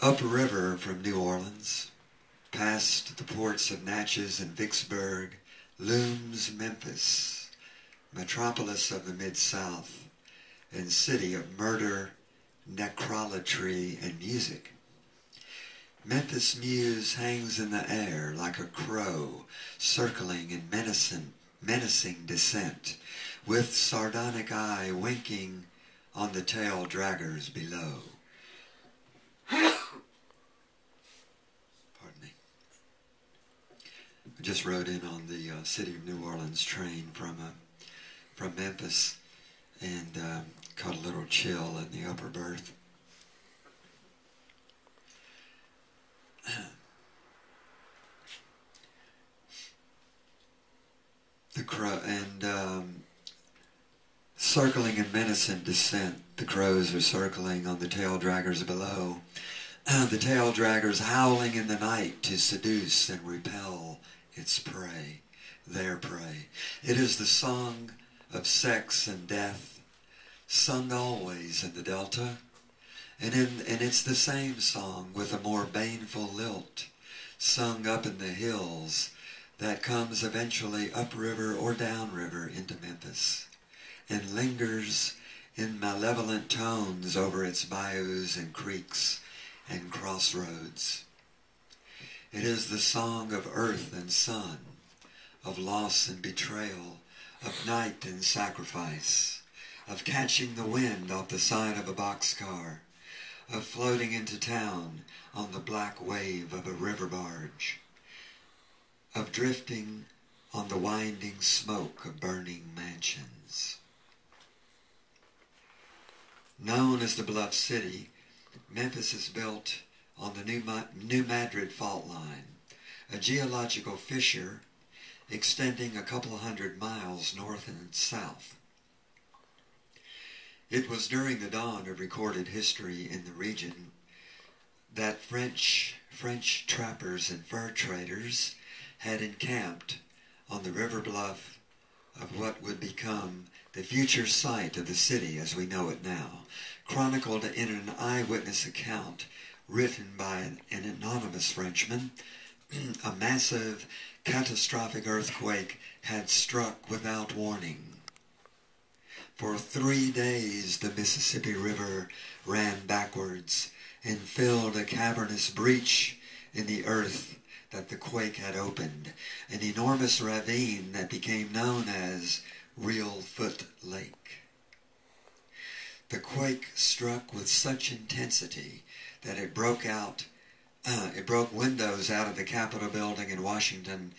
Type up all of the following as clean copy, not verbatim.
Upriver from New Orleans, past the ports of Natchez and Vicksburg, looms Memphis, metropolis of the Mid-South and city of murder, necrolatry, and music. Memphis muse hangs in the air like a crow, circling in menacing descent, with sardonic eye winking on the tail draggers below. Pardon me. I just rode in on the City of New Orleans train from Memphis and caught a little chill in the upper berth. The crow and circling in menacing descent, the crows are circling on the tail draggers below. The tail draggers howling in the night to seduce and repel its prey, their prey. It is the song of sex and death, sung always in the Delta, and it's the same song with a more baneful lilt, sung up in the hills, that comes eventually upriver or downriver into Memphis, and lingers in malevolent tones over its bayous and creeks and crossroads. It is the song of earth and sun, of loss and betrayal, of night and sacrifice, of catching the wind off the side of a boxcar, of floating into town on the black wave of a river barge, of drifting on the winding smoke of burning mansions. Known as the Bluff City, Memphis is built on the New Madrid fault line, a geological fissure extending a couple hundred miles north and south. It was during the dawn of recorded history in the region that French trappers and fur traders had encamped on the river bluff of what would become the future site of the city as we know it now, chronicled in an eyewitness account written by an anonymous Frenchman. A massive, catastrophic earthquake had struck without warning. For 3 days the Mississippi River ran backwards and filled a cavernous breach in the earth that the quake had opened, an enormous ravine that became known as Real Foot Lake. The quake struck with such intensity that it broke windows out of the Capitol building in Washington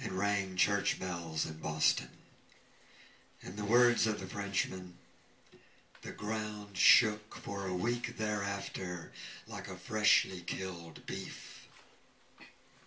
and rang church bells in Boston. In the words of the Frenchman, the ground shook for a week thereafter like a freshly killed beef.